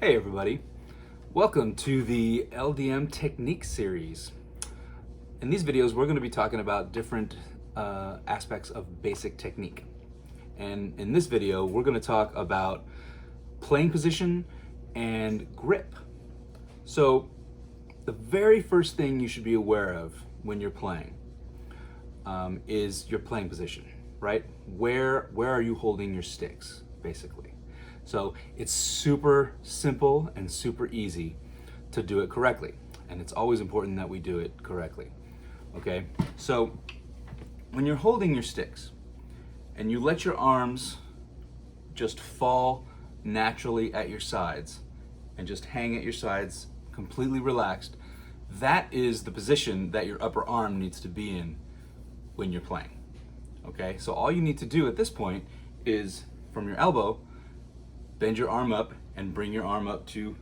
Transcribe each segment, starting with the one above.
Hey everybody, welcome to the LDM Technique Series. In these videos we're going to be talking about different aspects of basic technique. And in this video we're going to talk about playing position and grip. So the very first thing you should be aware of when you're playing is your playing position, right? Where are you holding your sticks, basically? So it's super simple and super easy to do it correctly. And it's always important that we do it correctly. Okay, so when you're holding your sticks and you let your arms just fall naturally at your sides and just hang at your sides completely relaxed, that is the position that your upper arm needs to be in when you're playing. Okay, so all you need to do at this point is from your elbow, bend your arm up and bring your arm up to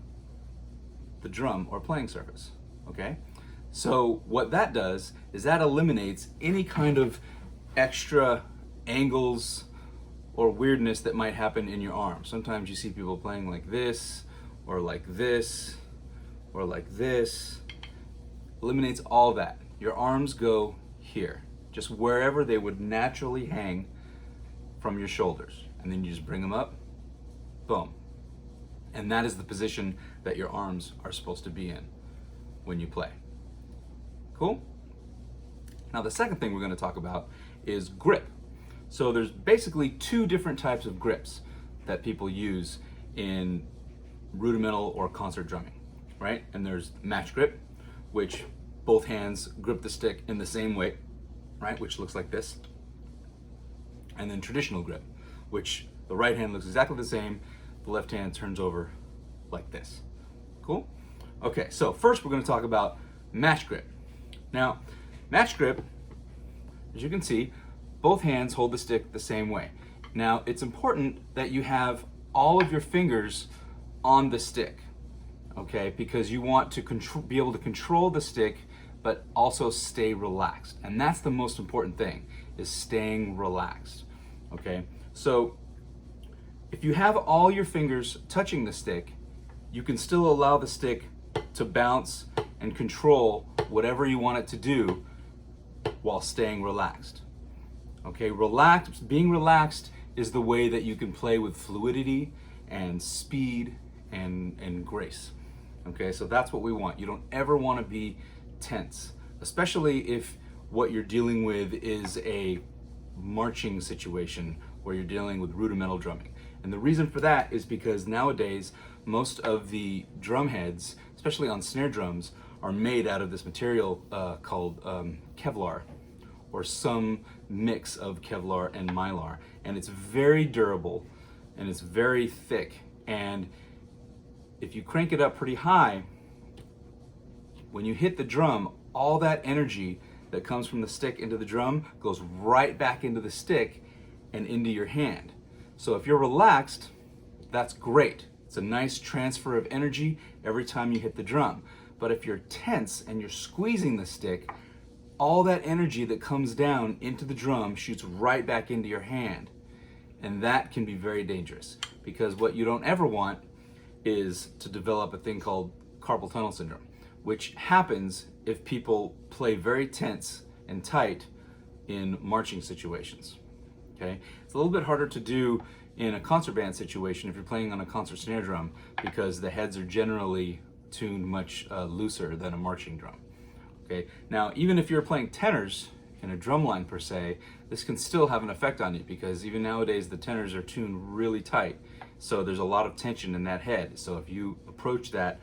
the drum or playing surface, okay? So what that does is that eliminates any kind of extra angles or weirdness that might happen in your arm. Sometimes you see people playing like this, or like this, or like this. Eliminates all that. Your arms go here, just wherever they would naturally hang from your shoulders. And then you just bring them up, boom. And that is the position that your arms are supposed to be in when you play. Cool? Now the second thing we're going to talk about is grip. So there's basically two different types of grips that people use in rudimental or concert drumming, right? And there's match grip, which both hands grip the stick in the same way, right? Which looks like this. And then traditional grip, which the right hand looks exactly the same, the left hand turns over like this. Cool? Okay, so first we're going to talk about match grip. Now, match grip, as you can see, both hands hold the stick the same way. Now, it's important that you have all of your fingers on the stick, okay? Because you want to be able to control the stick, but also stay relaxed. And that's the most important thing, is staying relaxed, okay? So if you have all your fingers touching the stick, you can still allow the stick to bounce and control whatever you want it to do while staying relaxed. Okay, being relaxed is the way that you can play with fluidity and speed and grace. Okay, so that's what we want. You don't ever want to be tense, especially if what you're dealing with is a marching situation where you're dealing with rudimental drumming. And the reason for that is because nowadays most of the drum heads, especially on snare drums, are made out of this material called Kevlar, or some mix of Kevlar and Mylar. And it's very durable and it's very thick. And if you crank it up pretty high, when you hit the drum, all that energy that comes from the stick into the drum goes right back into the stick and into your hand. So if you're relaxed, that's great. It's a nice transfer of energy every time you hit the drum. But if you're tense and you're squeezing the stick, all that energy that comes down into the drum shoots right back into your hand. And that can be very dangerous, because what you don't ever want is to develop a thing called carpal tunnel syndrome, which happens if people play very tense and tight in marching situations. Okay, it's a little bit harder to do in a concert band situation if you're playing on a concert snare drum, because the heads are generally tuned much looser than a marching drum. Okay, now even if you're playing tenors in a drum line per se, this can still have an effect on you, because even nowadays the tenors are tuned really tight, so there's a lot of tension in that head. So if you approach that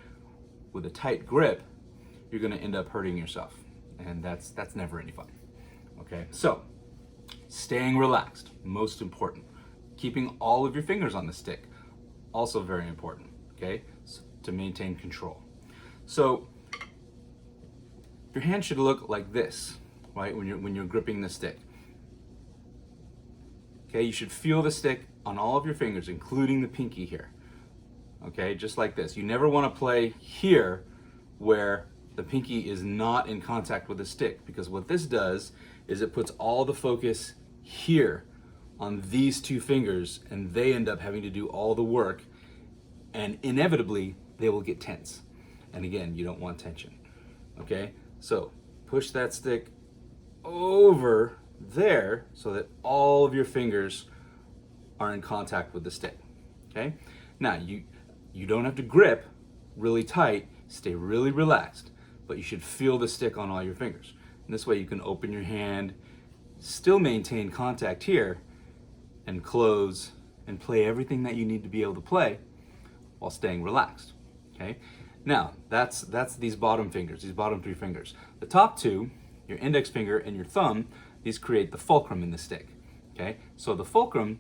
with a tight grip, you're going to end up hurting yourself, and that's never any fun. Okay, so staying relaxed, most important. Keeping all of your fingers on the stick, also very important, okay, so to maintain control. So your hand should look like this, right, when you're gripping the stick. Okay, you should feel the stick on all of your fingers, including the pinky here. Okay, just like this. You never want to play here where the pinky is not in contact with the stick, because what this does is it puts all the focus here on these two fingers, and they end up having to do all the work, and inevitably they will get tense. And again, you don't want tension. Okay, so push that stick over there so that all of your fingers are in contact with the stick. Okay, now you don't have to grip really tight, stay really relaxed, but you should feel the stick on all your fingers. And this way you can open your hand, still maintain contact here, and close and play everything that you need to be able to play while staying relaxed. Okay, now that's these bottom fingers, these bottom three fingers. The top two, your index finger and your thumb, these create the fulcrum in the stick. Okay, so the fulcrum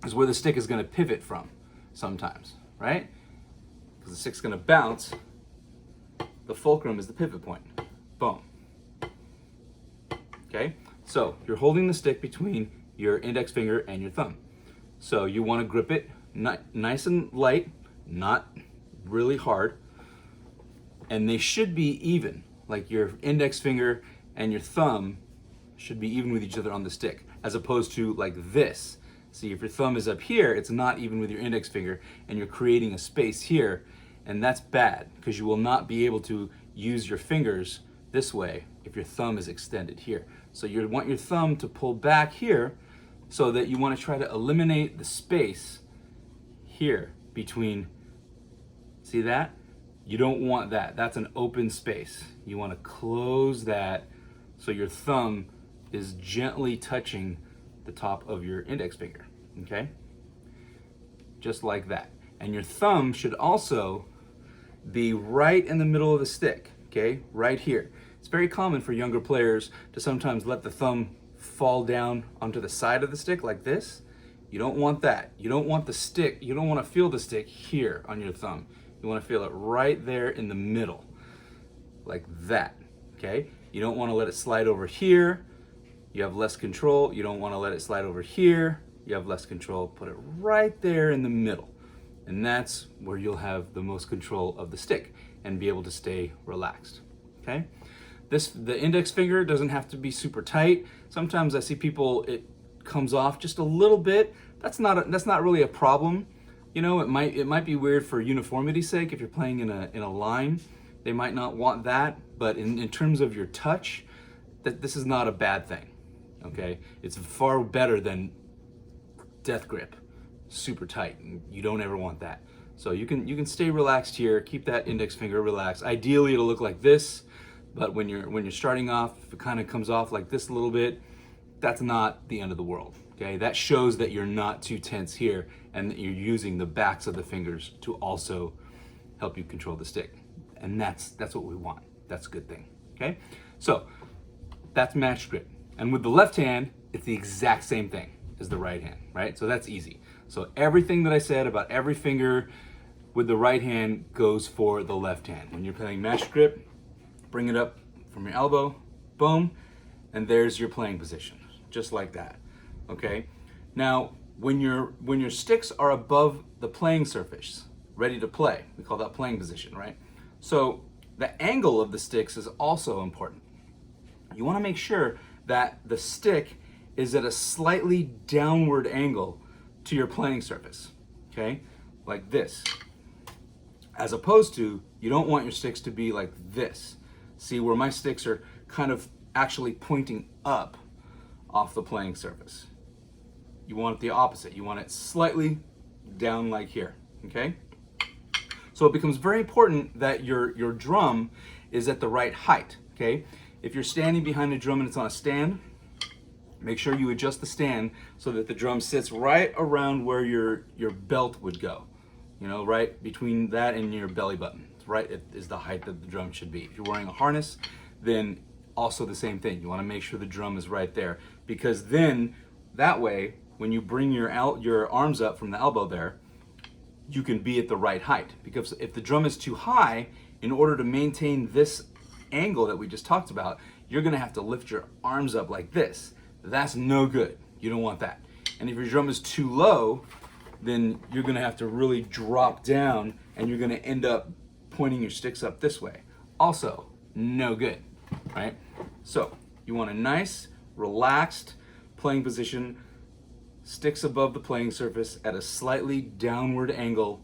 is where the stick is going to pivot from sometimes, right? Because the stick's going to bounce. The fulcrum is the pivot point. Boom. Okay, so you're holding the stick between your index finger and your thumb. So you want to grip it nice and light, not really hard, and they should be even. Like your index finger and your thumb should be even with each other on the stick, as opposed to like this. See, if your thumb is up here, it's not even with your index finger, and you're creating a space here, and that's bad because you will not be able to use your fingers this way if your thumb is extended here. So you want your thumb to pull back here, so that you want to try to eliminate the space here between, see that? You don't want that. That's an open space. You want to close that so your thumb is gently touching the top of your index finger, okay? Just like that. And your thumb should also be right in the middle of the stick, okay? Right here. It's very common for younger players to sometimes let the thumb fall down onto the side of the stick like this. You don't want that. You don't want the stick, you don't want to feel the stick here on your thumb. You want to feel it right there in the middle, like that, okay? You don't want to let it slide over here. You have less control. You don't want to let it slide over here. You have less control. Put it right there in the middle. And that's where you'll have the most control of the stick and be able to stay relaxed, okay? The index finger doesn't have to be super tight. Sometimes I see people, it comes off just a little bit. That's not really a problem. You know, it might be weird for uniformity's sake if you're playing in a line. They might not want that, but in terms of your touch, this is not a bad thing. Okay, it's far better than death grip, super tight. You don't ever want that. So you can stay relaxed here. Keep that index finger relaxed. Ideally, it'll look like this. But when you're starting off, if it kind of comes off like this a little bit, that's not the end of the world. Okay, that shows that you're not too tense here and that you're using the backs of the fingers to also help you control the stick. And that's what we want. That's a good thing. Okay, so that's match grip. And with the left hand, it's the exact same thing as the right hand, right? So that's easy. So everything that I said about every finger with the right hand goes for the left hand. When you're playing match grip, bring it up from your elbow, boom, and there's your playing position, just like that, okay? Now, when your sticks are above the playing surface, ready to play, we call that playing position, right? So the angle of the sticks is also important. You wanna make sure that the stick is at a slightly downward angle to your playing surface, okay? Like this. As opposed to, you don't want your sticks to be like this. See where my sticks are kind of actually pointing up off the playing surface. You want it the opposite. You want it slightly down like here, okay? So it becomes very important that your drum is at the right height, okay? If you're standing behind a drum and it's on a stand, make sure you adjust the stand so that the drum sits right around where your belt would go. You know, right between that and your belly button. Right is the height that the drum should be. If you're wearing a harness, then also the same thing. You want to make sure the drum is right there, because then that way, when you bring your arms up from the elbow there, you can be at the right height. Because if the drum is too high, in order to maintain this angle that we just talked about, you're going to have to lift your arms up like this. That's no good. You don't want that. And if your drum is too low, then you're going to have to really drop down, and you're going to end up pointing your sticks up this way. Also, no good, right? So you want a nice, relaxed playing position, sticks above the playing surface at a slightly downward angle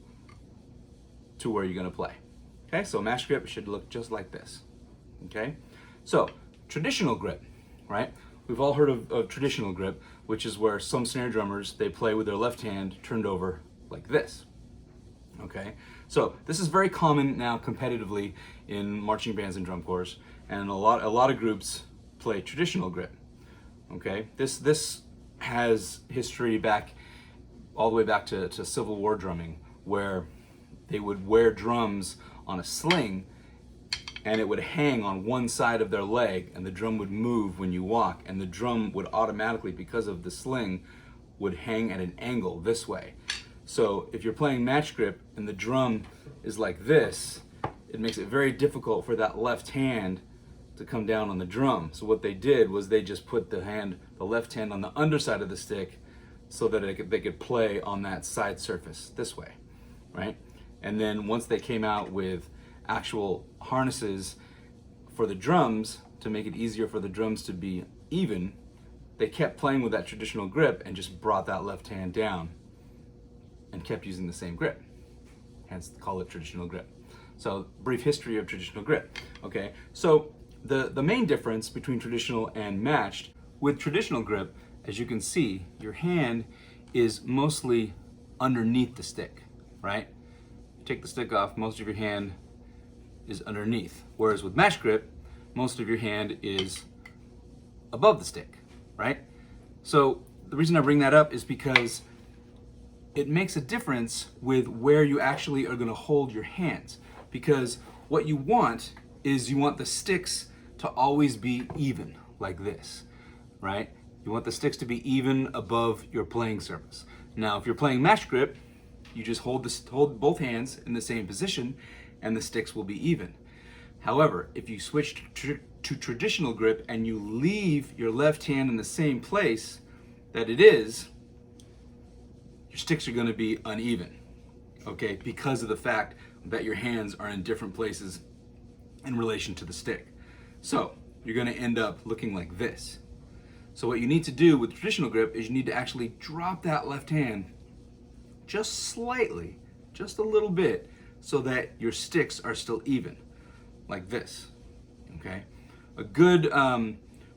to where you're gonna play. Okay, so match grip should look just like this. Okay, so traditional grip, right? We've all heard of traditional grip, which is where some snare drummers, they play with their left hand turned over like this. Okay, so this is very common now competitively in marching bands and drum corps, and a lot of groups play traditional grip. Okay, this has history back all the way back to Civil War drumming, where they would wear drums on a sling and it would hang on one side of their leg, and the drum would move when you walk, and the drum would automatically, because of the sling, would hang at an angle this way. So if you're playing match grip and the drum is like this, it makes it very difficult for that left hand to come down on the drum. So what they did was they just put the left hand on the underside of the stick so that they could play on that side surface this way, right? And then once they came out with actual harnesses for the drums to make it easier for the drums to be even, they kept playing with that traditional grip and just brought that left hand down and kept using the same grip. Hence, call it traditional grip. So, brief history of traditional grip. Okay, so the main difference between traditional and matched, with traditional grip, as you can see, your hand is mostly underneath the stick, right? You take the stick off, most of your hand is underneath. Whereas with match grip, most of your hand is above the stick, right? So the reason I bring that up is because it makes a difference with where you actually are gonna hold your hands. Because what you want is you want the sticks to always be even, like this, right? You want the sticks to be even above your playing surface. Now, if you're playing match grip, you just hold both hands in the same position and the sticks will be even. However, if you switch to traditional grip and you leave your left hand in the same place that it is, your sticks are gonna be uneven, okay? Because of the fact that your hands are in different places in relation to the stick. So you're gonna end up looking like this. So what you need to do with traditional grip is you need to actually drop that left hand just slightly, just a little bit, so that your sticks are still even, like this, okay? A good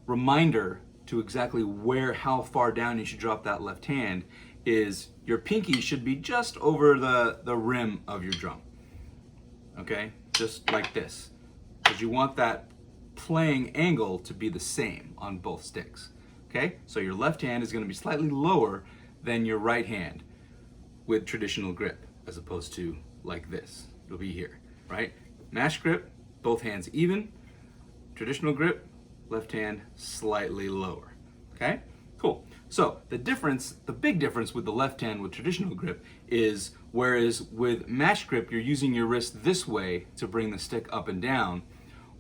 reminder to exactly how far down you should drop that left hand is your pinky should be just over the rim of your drum, okay? Just like this, because you want that playing angle to be the same on both sticks, okay? So your left hand is gonna be slightly lower than your right hand with traditional grip, as opposed to like this. It'll be here, right? Match grip, both hands even. Traditional grip, left hand slightly lower, okay? Cool. So the big difference with the left hand with traditional grip is, whereas with match grip, you're using your wrist this way to bring the stick up and down,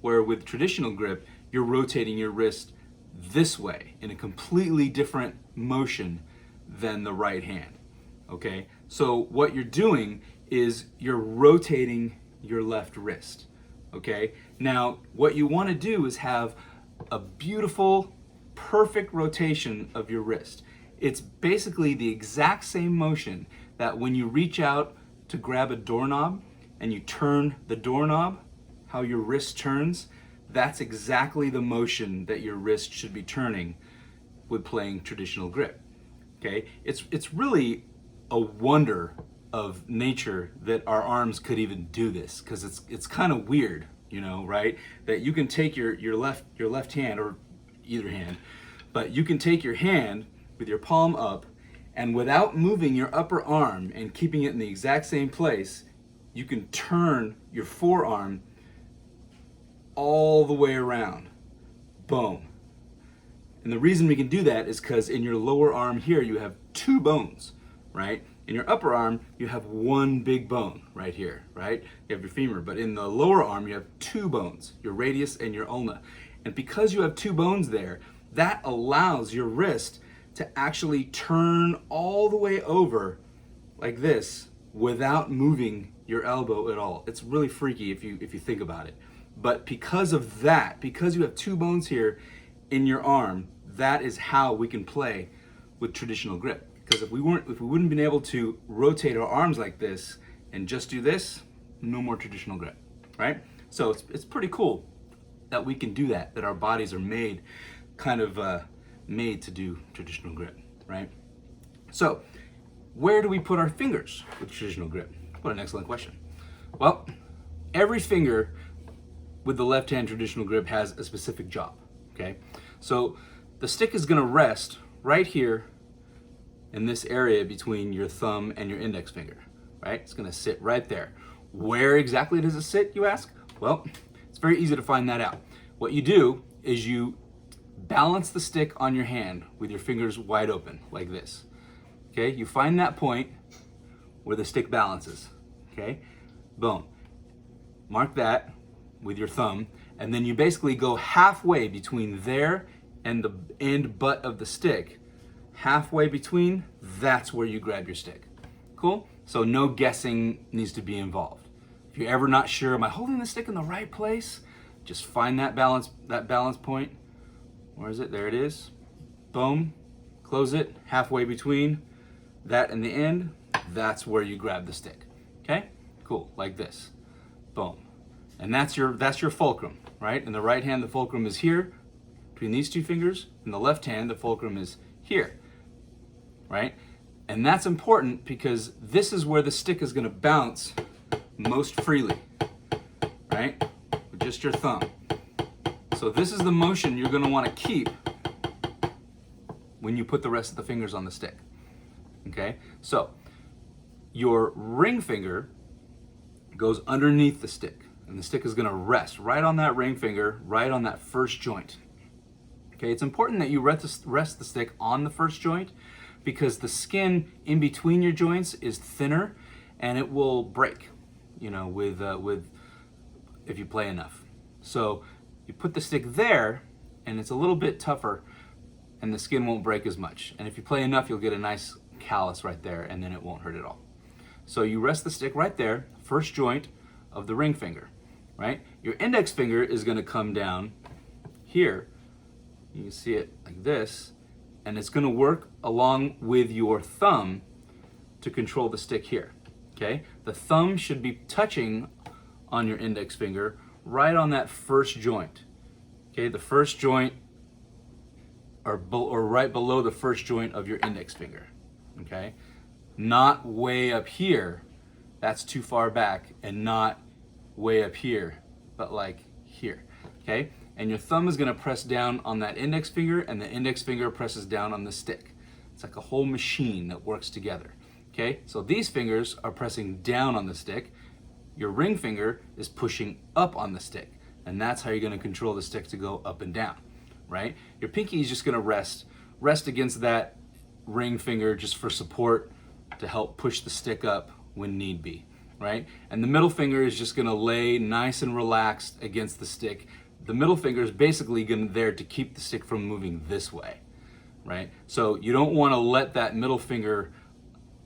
where with traditional grip, you're rotating your wrist this way in a completely different motion than the right hand, okay? So what you're doing is you're rotating your left wrist, okay? Now, what you want to do is have a beautiful, perfect rotation of your wrist. It's basically the exact same motion that when you reach out to grab a doorknob and you turn the doorknob, how your wrist turns, that's exactly the motion that your wrist should be turning with playing traditional grip, okay? It's really a wonder of nature that our arms could even do this, because it's kind of weird, you know, right? That you can take your left hand, or either hand, but you can take your hand with your palm up, and without moving your upper arm and keeping it in the exact same place, you can turn your forearm all the way around. Boom. And the reason we can do that is because in your lower arm here, you have two bones, right? In your upper arm, you have one big bone right here, right? You have your femur, but in the lower arm, you have two bones, your radius and your ulna. And because you have two bones there, that allows your wrist to actually turn all the way over like this without moving your elbow at all. It's really freaky if you think about it. But because of that, because you have two bones here in your arm, that is how we can play with traditional grip. Because if we wouldn't been able to rotate our arms like this and just do this, no more traditional grip, right? So it's pretty cool that we can do that, that our bodies are made made to do traditional grip, right? So where do we put our fingers with traditional grip? What an excellent question. Well, every finger with the left hand traditional grip has a specific job, okay? So the stick is gonna rest right here in this area between your thumb and your index finger, right? It's gonna sit right there. Where exactly does it sit, you ask? Well, it's very easy to find that out. What you do is you balance the stick on your hand with your fingers wide open, like this, okay? You find that point where the stick balances, okay? Boom. Mark that with your thumb, and then you basically go halfway between there and the end butt of the stick. Halfway between, that's where you grab your stick. Cool? So no guessing needs to be involved. If you're ever not sure, am I holding the stick in the right place? Just find that balance point. Where is it? There it is. Boom. Close it. Halfway between that and the end, that's where you grab the stick. Okay? Cool. Like this. Boom. And that's your fulcrum, right? In the right hand, the fulcrum is here between these two fingers. In the left hand, the fulcrum is here, right? And that's important because this is where the stick is going to bounce most freely, right? With just your thumb. So this is the motion you're going to want to keep when you put the rest of the fingers on the stick, okay? So your ring finger goes underneath the stick, and the stick is going to rest right on that ring finger, right on that first joint. Okay, it's important that you rest the stick on the first joint because the skin in between your joints is thinner and it will break, you know, with if you play enough. So you put the stick there and it's a little bit tougher and the skin won't break as much. And if you play enough, you'll get a nice callus right there and then it won't hurt at all. So you rest the stick right there, first joint of the ring finger, right? Your index finger is going to come down here. You can see it like this, and it's going to work along with your thumb to control the stick here, okay? The thumb should be touching on your index finger right on that first joint, okay? The first joint or right below the first joint of your index finger, okay? Not way up here, that's too far back, and not way up here, but like here, okay? And your thumb is gonna press down on that index finger and the index finger presses down on the stick. It's like a whole machine that works together, okay? So these fingers are pressing down on the stick. Your ring finger is pushing up on the stick, and that's how you're gonna control the stick to go up and down, right? Your pinky is just gonna rest against that ring finger just for support to help push the stick up when need be, right? And the middle finger is just gonna lay nice and relaxed against the stick. The middle finger is basically there to keep the stick from moving this way, right? So you don't want to let that middle finger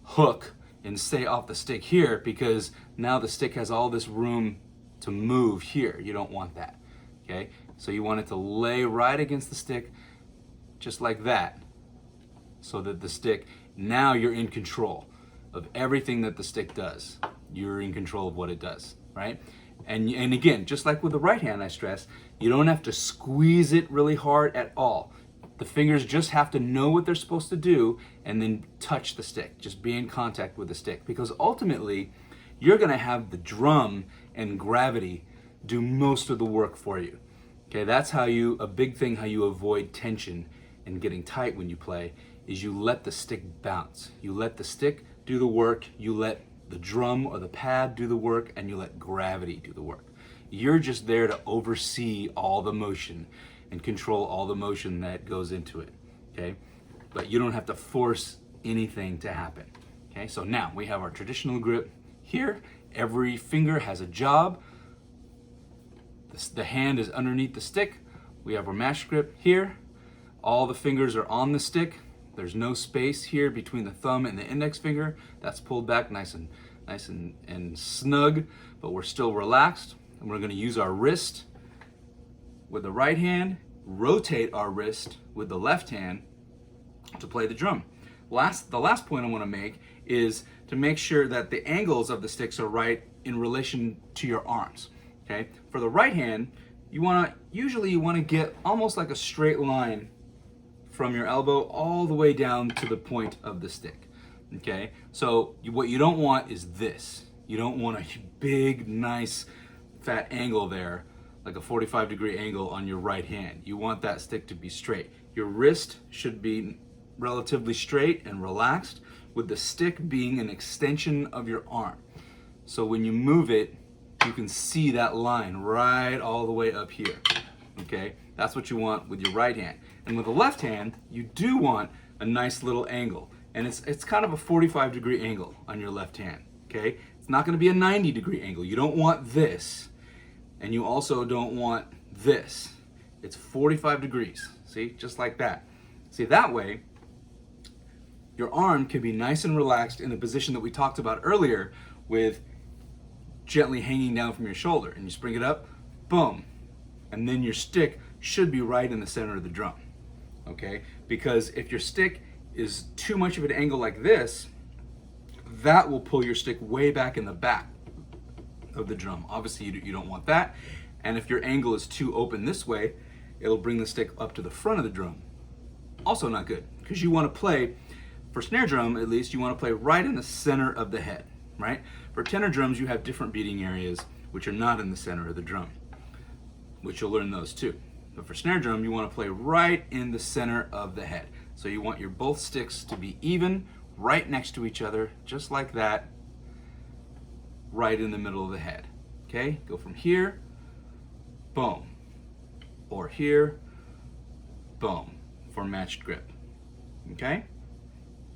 hook and stay off the stick here because now the stick has all this room to move here. You don't want that, okay? So you want it to lay right against the stick just like that so that the stick, now you're in control of everything that the stick does. You're in control of what it does, right? And again, just like with the right hand, I stress, you don't have to squeeze it really hard at all. The fingers just have to know what they're supposed to do and then touch the stick, just be in contact with the stick. Because ultimately, you're gonna have the drum and gravity do most of the work for you. Okay, that's how a big thing how you avoid tension and getting tight when you play, is you let the stick bounce. You let the stick do the work, you let the drum or the pad do the work, and you let gravity do the work. You're just there to oversee all the motion and control all the motion that goes into it, okay? But you don't have to force anything to happen, okay? So now we have our traditional grip here. Every finger has a job. The hand is underneath the stick. We have our mash grip here. All the fingers are on the stick. There's no space here between the thumb and the index finger. That's pulled back nice and snug, but we're still relaxed. And we're gonna use our wrist with the right hand, rotate our wrist with the left hand to play the drum. The last point I wanna make is to make sure that the angles of the sticks are right in relation to your arms. Okay? For the right hand, usually you want to get almost like a straight line from your elbow all the way down to the point of the stick. Okay? So what you don't want is this. You don't want a big, nice, fat angle there, like a 45-degree angle on your right hand. You want that stick to be straight. Your wrist should be relatively straight and relaxed, with the stick being an extension of your arm. So when you move it, you can see that line right all the way up here. Okay? That's what you want with your right hand. And with the left hand, you do want a nice little angle. And it's kind of a 45-degree angle on your left hand. Okay? It's not going to be a 90-degree angle. You don't want this. And you also don't want this. It's 45 degrees. See? Just like that. See, that way, your arm can be nice and relaxed in the position that we talked about earlier, with gently hanging down from your shoulder. And you spring it up, boom. And then your stick should be right in the center of the drum. Okay? Because if your stick is too much of an angle like this, that will pull your stick way back in the back of the drum. Obviously, you don't want that. And if your angle is too open this way, it'll bring the stick up to the front of the drum. Also not good, because you want to play, for snare drum at least, you want to play right in the center of the head, right? For tenor drums, you have different beating areas which are not in the center of the drum, which you'll learn those too. But for snare drum, you want to play right in the center of the head. So you want your both sticks to be even, right next to each other, just like that, right in the middle of the head. Okay? Go from here, boom, or here, boom, for matched grip. Okay?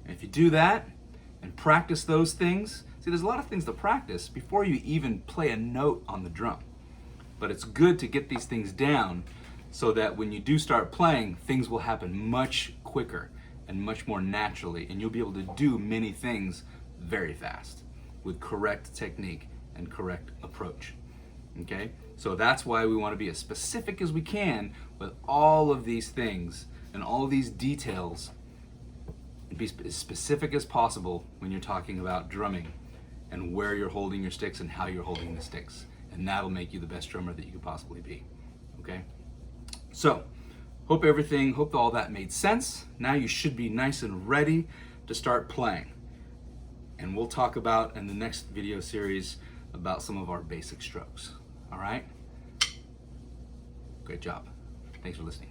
And if you do that and practice those things, see, there's a lot of things to practice before you even play a note on the drum. But it's good to get these things down so that when you do start playing, things will happen much quicker and much more naturally, and you'll be able to do many things very fast with correct technique and correct approach. Okay? So that's why we want to be as specific as we can with all of these things and all of these details. Be as specific as possible when you're talking about drumming and where you're holding your sticks and how you're holding the sticks. And that'll make you the best drummer that you could possibly be. Okay? So, hope all that made sense. Now you should be nice and ready to start playing. And we'll talk about in the next video series about some of our basic strokes. All right? Great job. Thanks for listening.